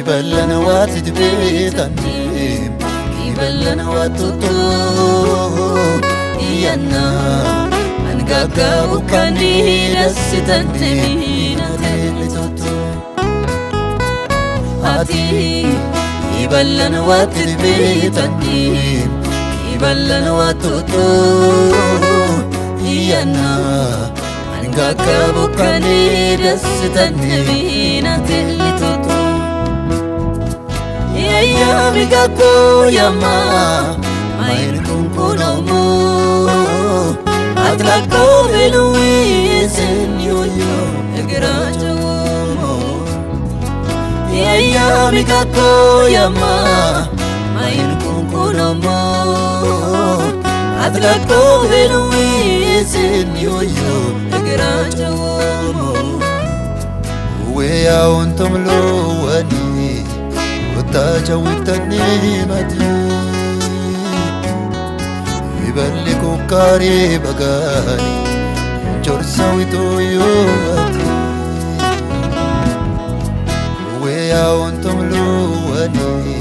يبلن واتت بيتني يبلن واتتو يانا أنقاقا وكاني دستني نتلتتو هاتي يبلن واتت بيتني يبلن واتتو يانا أنقاقا وكاني دستني نتلتتو يا ميغاكو يا ما مايركم كونومو أتلاكو بلويسن يويو إغراجومو يا ميغاكو يا ما مايركم كونومو أتلاكو بلويسن يويو إغراجومو ويا أنتم لواني تجويتني مدي يبلكو كاري بغاني جرسويتو يواتي ويا أنتم لواني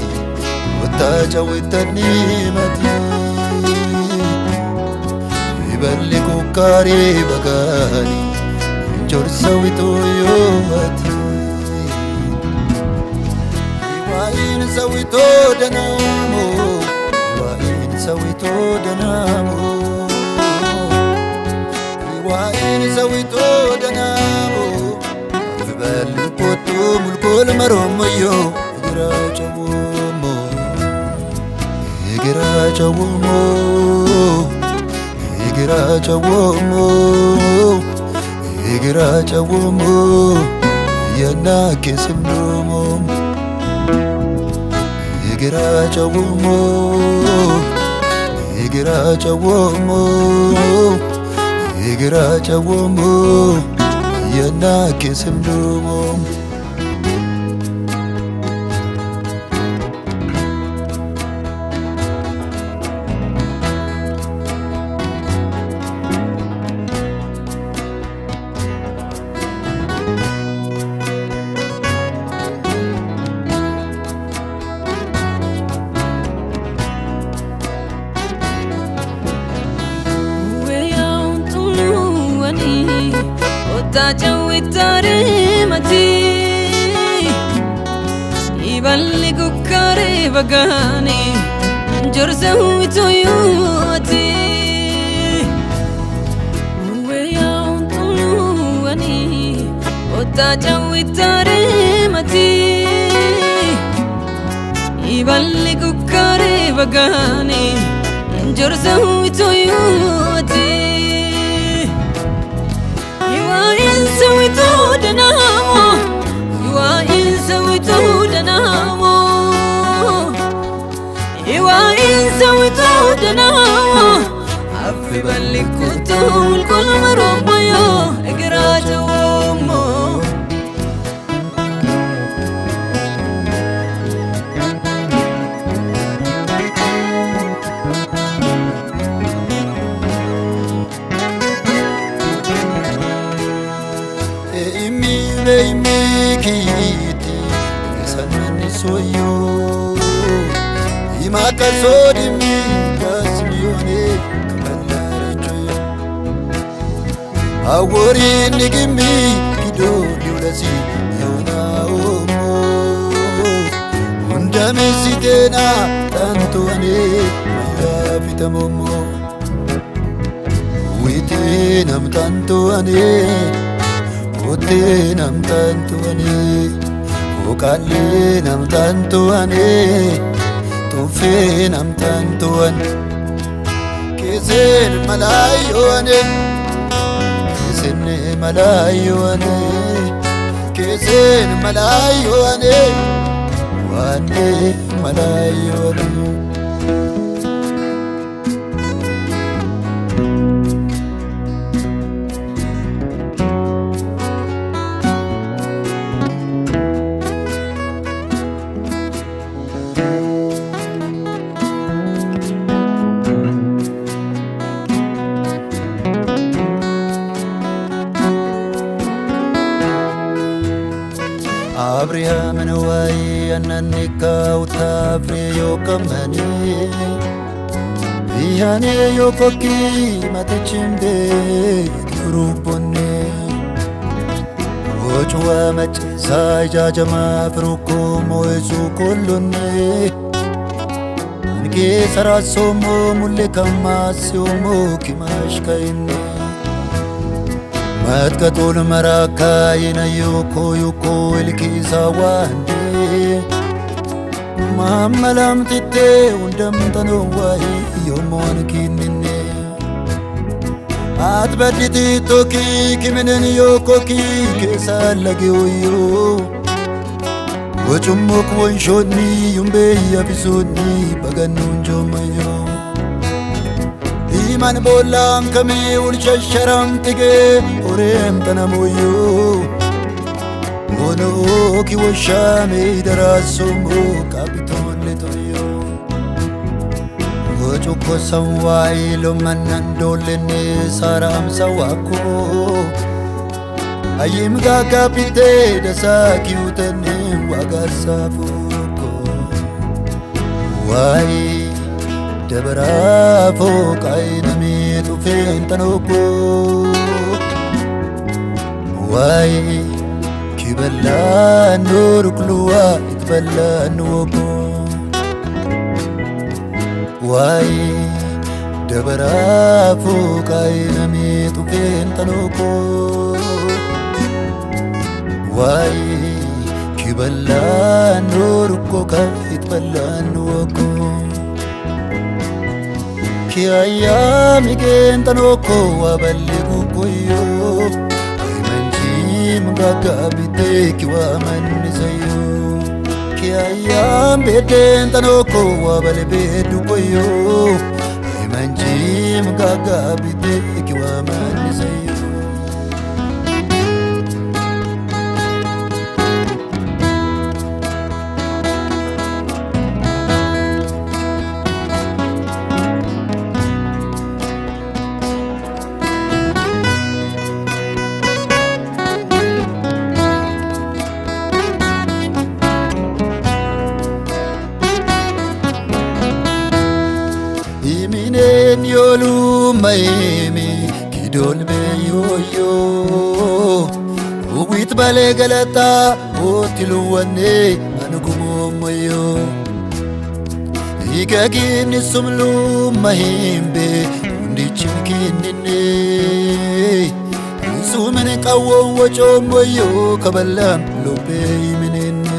وتجويتني مدي يبلكو كاري بغاني جرسويتو يواتي وإن سويتو دنامو وإن سويتو دنامو وإن سويتو دنامو فبالكوتو ملكو المرميو يجراجومو يناكي سمنومو يجراجومو يناكي سمنومو تجويتاري متي يبلغ كاري بغاني جرسوي تويوتي ويا طلواني تجويتاري متي يبلغ كاري بغاني جرسوي تويوتي سويتو دنامو يوائن سويتو دنامو يوائن سويتو دنامو عفي بالك كنتو الكل مرميو إقراجومو Mekiti sanani soyo imaka sodi mi kasmione kalara choyo awori nigimi kido liulasi yona omo undame sitena tanto ane maya vitamomo wite nam tanto ane Ote nam tanto ane, okale nam tanto ane, tofe nam tanto ane. Kesen malayo ane, kesen malayo ane, kesen malayo ane, wane malayo ane. Abraham way ananika utafre yokamani Bihane yokoki matichimbe kurupone Ochwa machisa jajama fruko moezu kolone Nge sarasomo mulekama siomo kimashkaine Matkatul maraka ina yoko ilkiza wande Mamalam tite undam tanowai yomon kinine Atbaditi toki kimenen yoko ki kesa lagi uyo Wachumok wanshoni yumbe yabisoni baganun jomayo Iman bolam kami ulshasharam tige orem tanamoyo Ono ki washame darasomo kapiton letoyo Wachukko sawai lomanandolene saram sawako Ayim gagapite dasa kiutene wagasafuko Wai Debravo kainami tu fentanoko Wai kiballa nur klua itballa nuko Wai Debravo kainami tu fentanoko Wai kiballa nur koka itballa nuko Kiaya migen tanoko abaligu koyo Aymanji mga bite kiwa manisayo Kiaya beden tanoko abalibedu koyo Aymanji mga bite kiwa manisayo Iminen yolu maimi kidol be yoyo Uwit bale galata otiluwane anugumo moyo Igagin sumlu mahimbe undi chimkinine Sumene kawo wacho moyo kabalam lobe imenene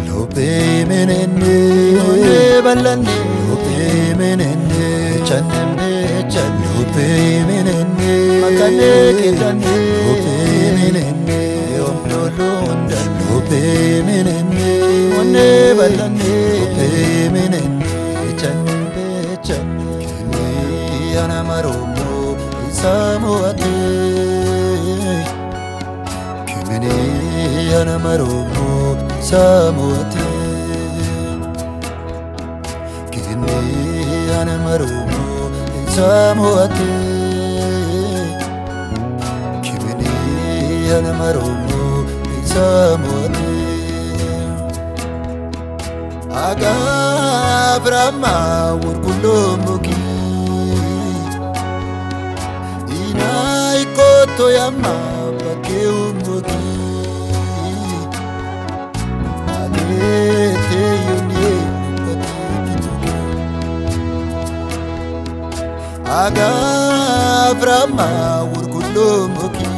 Lobe imenene Lobe balane Lobe menene channe channe Lobe menene makane kitane Lobe menene omno londa Lobe menene one balane Lobe menene channe channe kini ana maromo isamoate kini ana maromo isamoate Ana marumo samoate Kibini ana marumo samoate Aga brahma urkulomuki Ina ikoto yama pakeumuki Adete yunye Aga brahma urkulomuki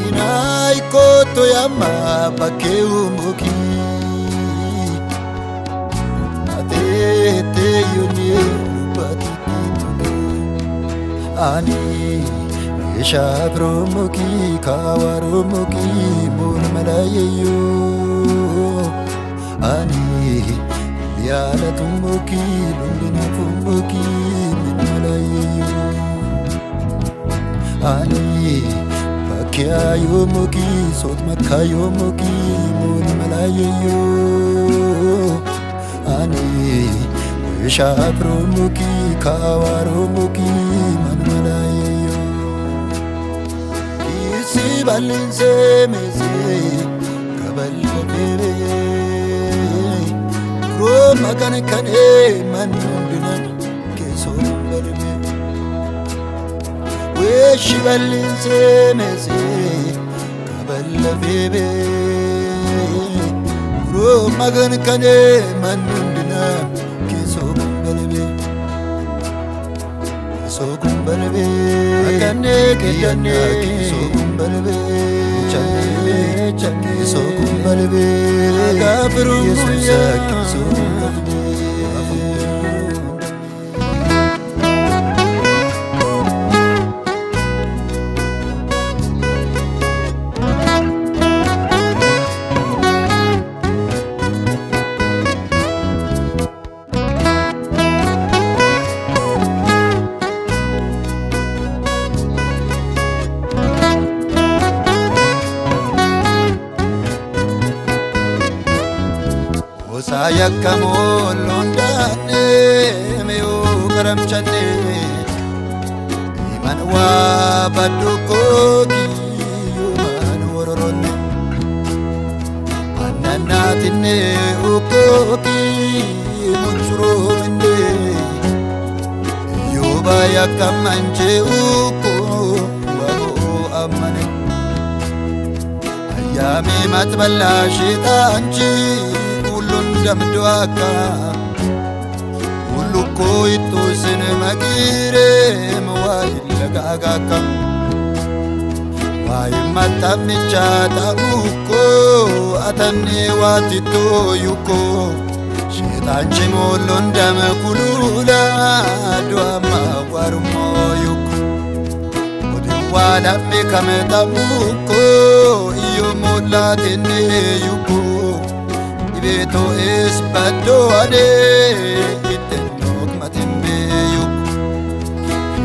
Ina ikoto yama pakeumuki Atete yunye patituke Ani Esha bromuki kawaromuki murmalayeyo Ani Yala tumuki lundina fumuki minalayeyo Ani Bakia yomuki sot makayomuki murmalayeyo Ani Wishabromuki kawaromuki manmalayeyo Kisi bal'inse meese kaballatee Roma kan manundinan keesoon balbee Weeshi bal'inse meese kaballatee Roma kan manundinan keesoon balbee Sokun balbe, akane kiyane sokun balbe, chane sokun balbe, agabiru muya sokun balbe. Sayakamo londane meo karamchane iman wa baduko ki man wororone ananatine ukoki muchuro mende yoba yakamanje uko wa amane ayami matballa shitanji Damduaka Uluko ito sinemagire Mawahil gagaka Wai matamichata uko Atani watito yuko Shitanchi molondame kulula Dua mawarumo yuko Udiwala mikameta muko Iyo molatine yuko Beto es padoane itenok matimbe yuk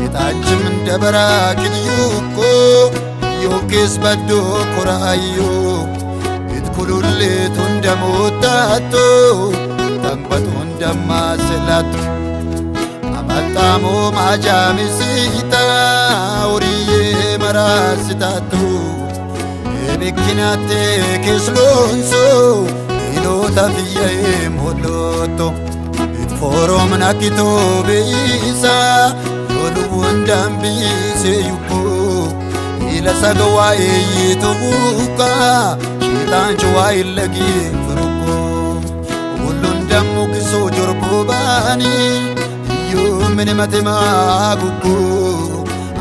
Itajim dabara kidiyuko Yokes bado korayo Itkulule tunda motato Tangbat tunda maselatu Amatamo majamisita Oriye marasitatu Ebikinate kislonso Ilota fiye moloto It forum nakito beisa Yolu wundambi se yuko Ila sagawa yito buka Shitanchwa ilagi furuko Ulundamu kiso jorko bani Yo minimate maguko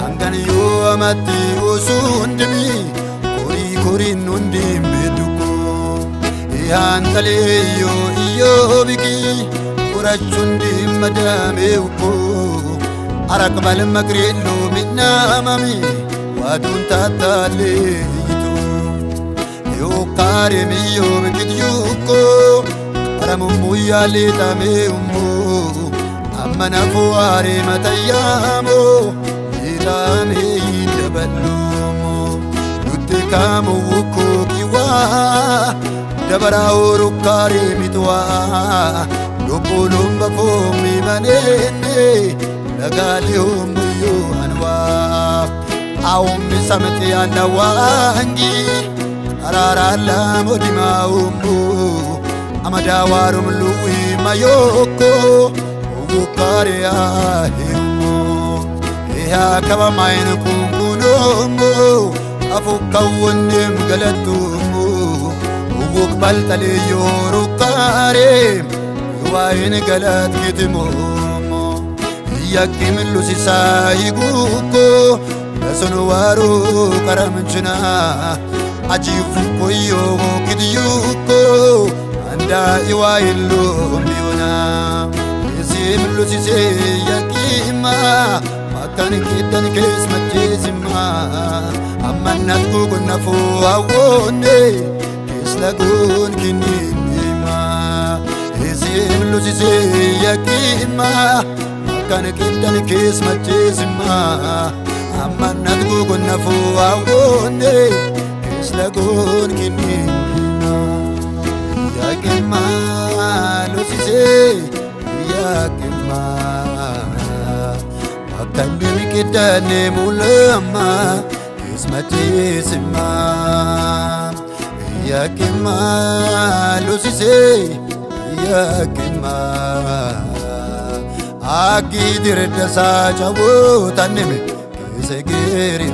Angani yo amati usundimi Kori nundi meduko Yantale yo biki Urachundi madame uko Arakbal magrelo minna mami Wadun tatale yito Yo kare mi yo bikit yuko Aramumu yale dame umo Amana fuare matayamo Ilame indabalumo Yutte kamu uko kiwa Dabara uru kari mitwa Lopulum bafumi manene Nagali umuyo anwa Aumbi samete anawangi Ararala modima umu Amadawarum lui mayoko Ugukari ahimu Iha kama mainu kungunomu Afuka wundim galatumu Uguk baltali yoru kare Yuwain galat kitimomo Yakim lusisa iguko Nasunu waru karamchina Ajifu koyo kidiyuko Anda yuwain lumbiuna Isim lusise yakima Makan kitan kes majizima Amanat kukunafu awone Lagun kinima Isim lusise yakima Makan kitan kes majizima Amanat kukunafu awone Kes lagun kinima Yakima lusise yakima Makan demi kitane mulama ismati simam yakima lusise yakima agi dirdasa chawo tanime kisegiri